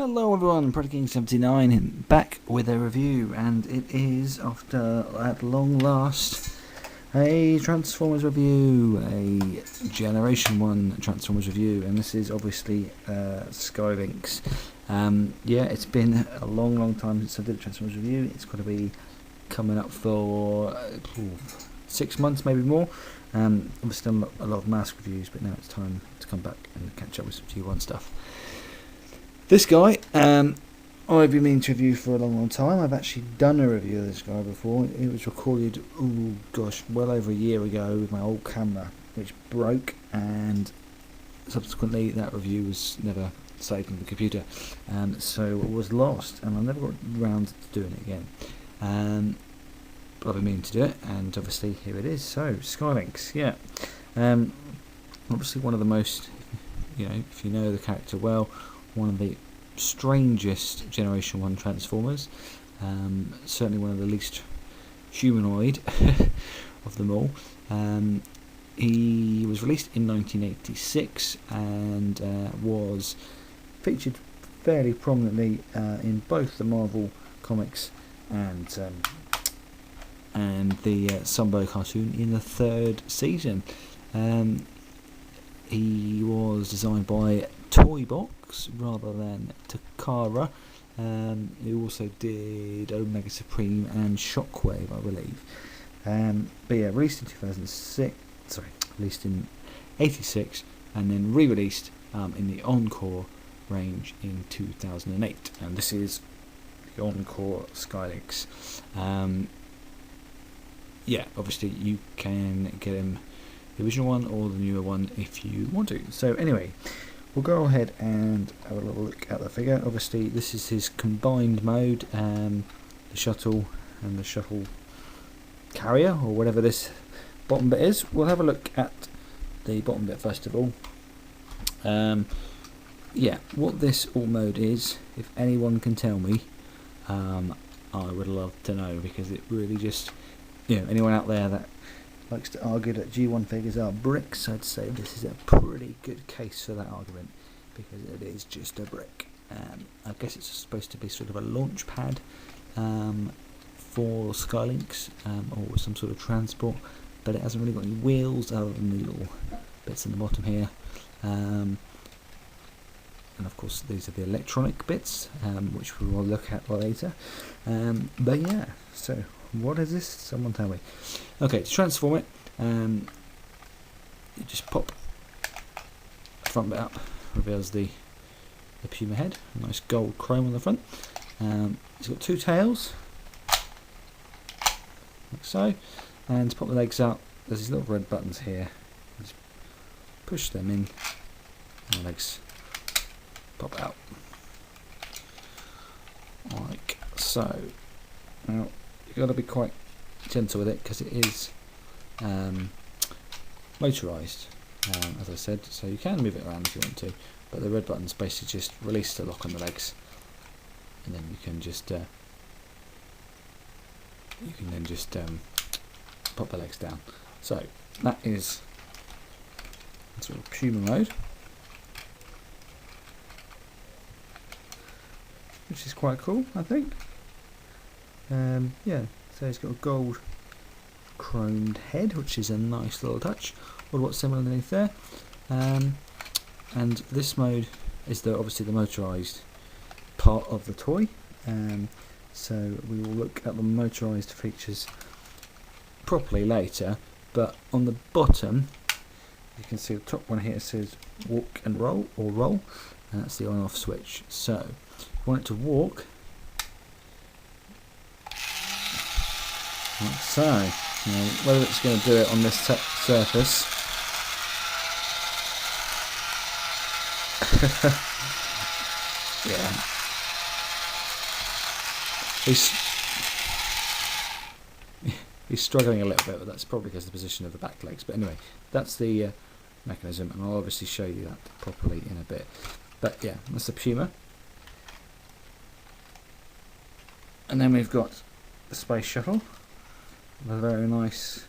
Hello everyone, PredictKing79 back with a review, and it is, after at long last, a Transformers review, a Generation 1 Transformers review, and this is obviously Sky Lynx. Yeah, it's been a long time since I did a Transformers review. It's got to be coming up for 6 months, maybe more. Obviously done a lot of mask reviews, but now it's time to come back and catch up with some G1 stuff. This guy, I've been meaning to review for a long time. I've actually done a review of this guy before. It was recorded, well over a year ago with my old camera, which broke, and subsequently that review was never saved on the computer, so it was lost, and I never got around to doing it again. But I've been meaning to do it, and obviously here it is. So, Sky Lynx, yeah. Obviously one of the most, if you know the character well, one of the strangest Generation 1 Transformers, certainly one of the least humanoid of them all. He was released in 1986 and was featured fairly prominently in both the Marvel comics and the Sunbow cartoon in the third season. He was designed by Toybox rather than Takara, who also did Omega Supreme and Shockwave, I believe. But yeah, released in 86, and then re-released in the Encore range in 2008. And this is the Encore Sky Lynx. Yeah, obviously you can get him the original one or the newer one if you want to. So anyway, we'll go ahead and have a little look at the figure. Obviously this is his combined mode, the shuttle and the shuttle carrier, or whatever this bottom bit is. We'll have a look at the bottom bit first of all. Yeah, what this alt mode is, if anyone can tell me, I would love to know, because it really just, anyone out there that likes to argue that G1 figures are bricks, I'd say this is a pretty good case for that argument, because it is just a brick. I guess it's supposed to be sort of a launch pad for Sky Lynx, or some sort of transport, but it hasn't really got any wheels other than the little bits in the bottom here. And of course these are the electronic bits, which we will look at later. But yeah, so what is this? Someone tell me. Okay, to transform it, you just pop the front bit up, reveals the Puma head, nice gold chrome on the front. It's got two tails, like so, and to pop the legs out, there's these little red buttons here. Just push them in, and the legs pop out, like so. Now, you've got to be quite gentle with it, because it is motorised, as I said, so you can move it around if you want to, but the red buttons basically just release the lock on the legs, and then you can just pop the legs down. So that is sort of Puma mode, which is quite cool, I think. Yeah, so it's got a gold chromed head, which is a nice little touch. Or what's similar underneath there. And this mode is obviously the motorised part of the toy. So we will look at the motorised features properly later. But on the bottom, you can see the top one here says walk and roll, or roll, and that's the on-off switch. So if you want it to walk, like so, whether it's going to do it on this surface, yeah, he's struggling a little bit, but that's probably because of the position of the back legs. But anyway, that's the mechanism, and I'll obviously show you that properly in a bit. But yeah, that's the Puma, and then we've got the Space Shuttle. A very nice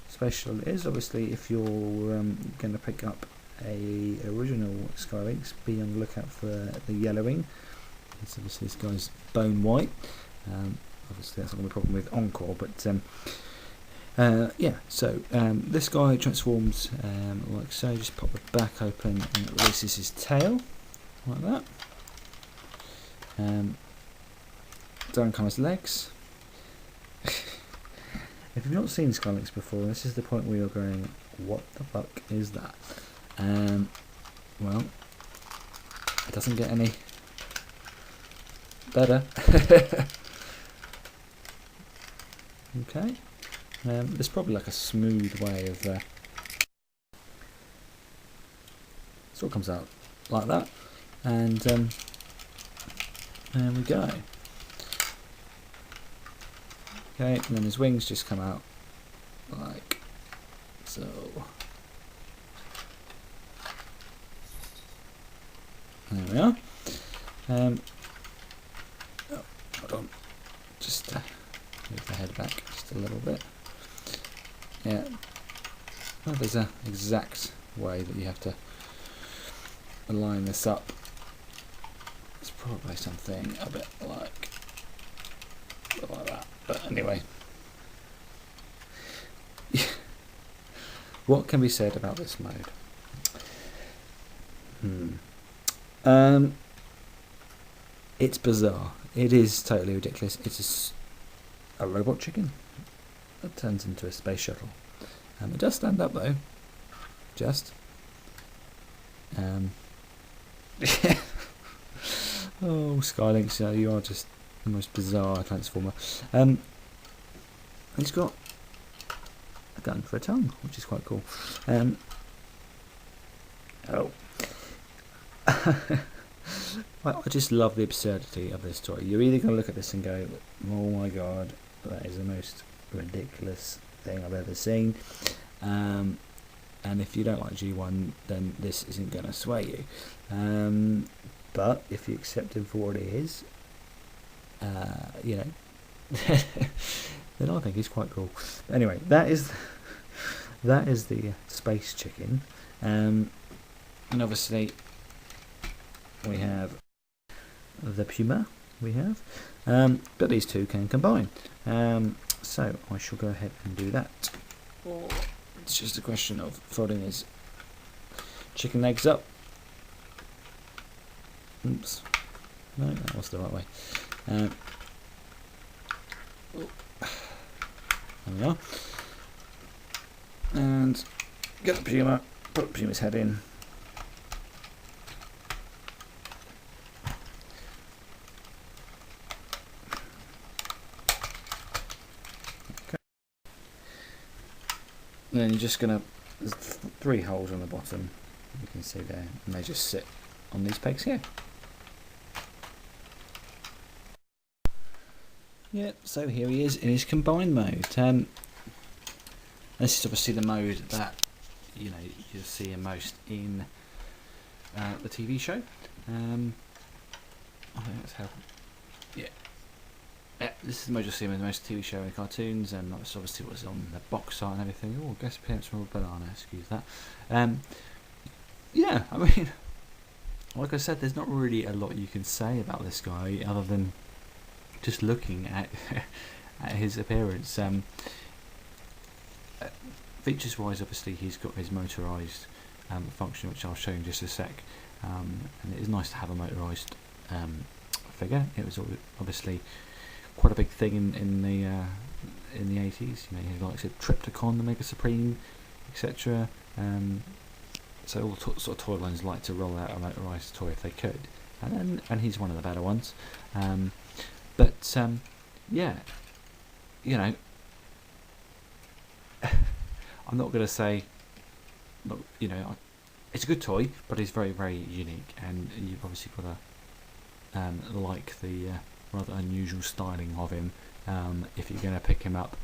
Space Shuttle it is. Obviously, if you're going to pick up a original Sky Lynx, be on the lookout for the yellowing. So obviously this guy's bone white. Obviously that's not going to be a problem with Encore, but yeah, so this guy transforms like so. Just pop the back open and it releases his tail like that. Down come his legs. If you've not seen Sky Lynx before, this is the point where you're going, what the fuck is that? Well, it doesn't get any better. Okay. There's probably like a smooth way of so it comes out like that, and there we go. Okay, and then his wings just come out like so. There we are. Oh, hold on. Just move the head back just a little bit. Yeah. Well, there's an exact way that you have to align this up. It's probably something a bit like that. But anyway. What can be said about this mode? It's bizarre. It is totally ridiculous. It's a robot chicken that turns into a space shuttle. It does stand up though. Just. Oh, Sky Lynx, you are just the most bizarre transformer. He's got a gun for a tongue, which is quite cool. Oh. I just love the absurdity of this toy. You're either going to look at this and go, oh my god, that is the most ridiculous thing I've ever seen. And if you don't like G1, then this isn't going to sway you. But if you accept him for what he is, you know, then I think he's quite cool. Anyway, that is the space chicken, and obviously we have the Puma. But these two can combine. So I shall go ahead and do that. It's just a question of folding his chicken legs up. Oops. No, that was the right way. There we are. And get the Puma, put Puma's head in. Okay. And then you're just going to, there's 3 holes on the bottom, you can see there, and they just sit on these pegs here. Yep, so here he is in his combined mode. This is obviously the mode that you'll see him most in the TV show. I think that's how. Yeah, this is the mode you'll see him in the most TV show and cartoons, and that's obviously what's on the box art and everything. Oh, guest appearance from a banana. Excuse that. Yeah, I mean, like I said, there's not really a lot you can say about this guy other than just looking at his appearance. Features wise, obviously he's got his motorized function, which I'll show you in just a sec, and it is nice to have a motorized figure. It was obviously quite a big thing in the 80s. You likes of Triptychon, the Mega Supreme, etc. So all sort of toy lines like to roll out a motorized toy if they could, and he's one of the better ones. But yeah, I'm not going to say, it's a good toy, but it's very, very unique, and you've obviously got to like the rather unusual styling of him if you're going to pick him up.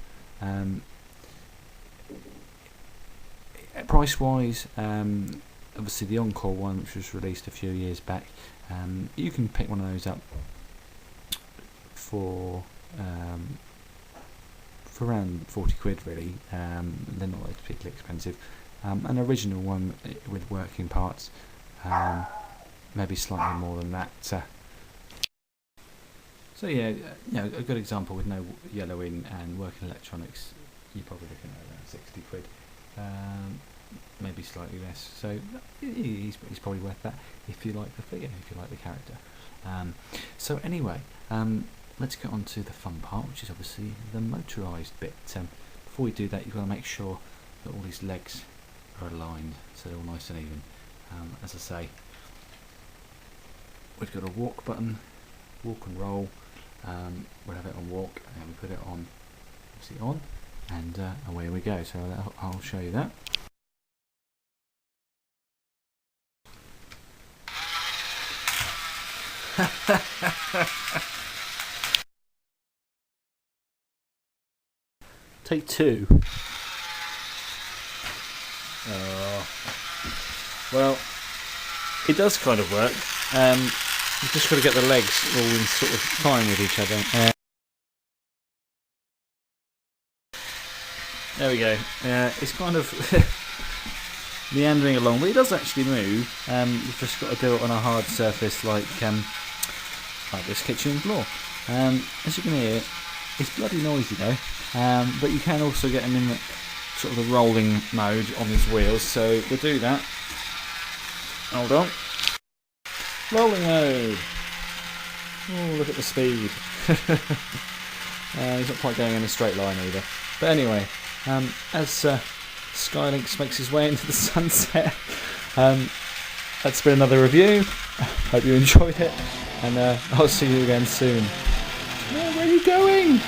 Price-wise, obviously the Encore one, which was released a few years back, you can pick one of those up for around 40 quid really. They're not particularly expensive. An original one with working parts, maybe slightly more than that. So yeah, a good example with no yellow in and working electronics, you're probably looking at around 60 quid, maybe slightly less. So he's probably worth that if you like the figure, if you like the character. So anyway, let's get on to the fun part, which is obviously the motorised bit. Before we do that, you've got to make sure that all these legs are aligned, so they're all nice and even. As I say, we've got a walk button, walk and roll. We'll have it on walk, and we put it on, obviously on, and away we go. So I'll show you that. Take two. Well, it does kind of work. You've just got to get the legs all in sort of line with each other. There we go. It's kind of meandering along, but it does actually move. You've just got to do it on a hard surface like this kitchen floor. As you can hear, it's bloody noisy though. But you can also get them in the, sort of the rolling mode on these wheels. So we'll do that. Hold on. Rolling mode. Oh, look at the speed. He's not quite going in a straight line either. But anyway, as Sky Lynx makes his way into the sunset, that's been another review. Hope you enjoyed it, and I'll see you again soon. Where are you going?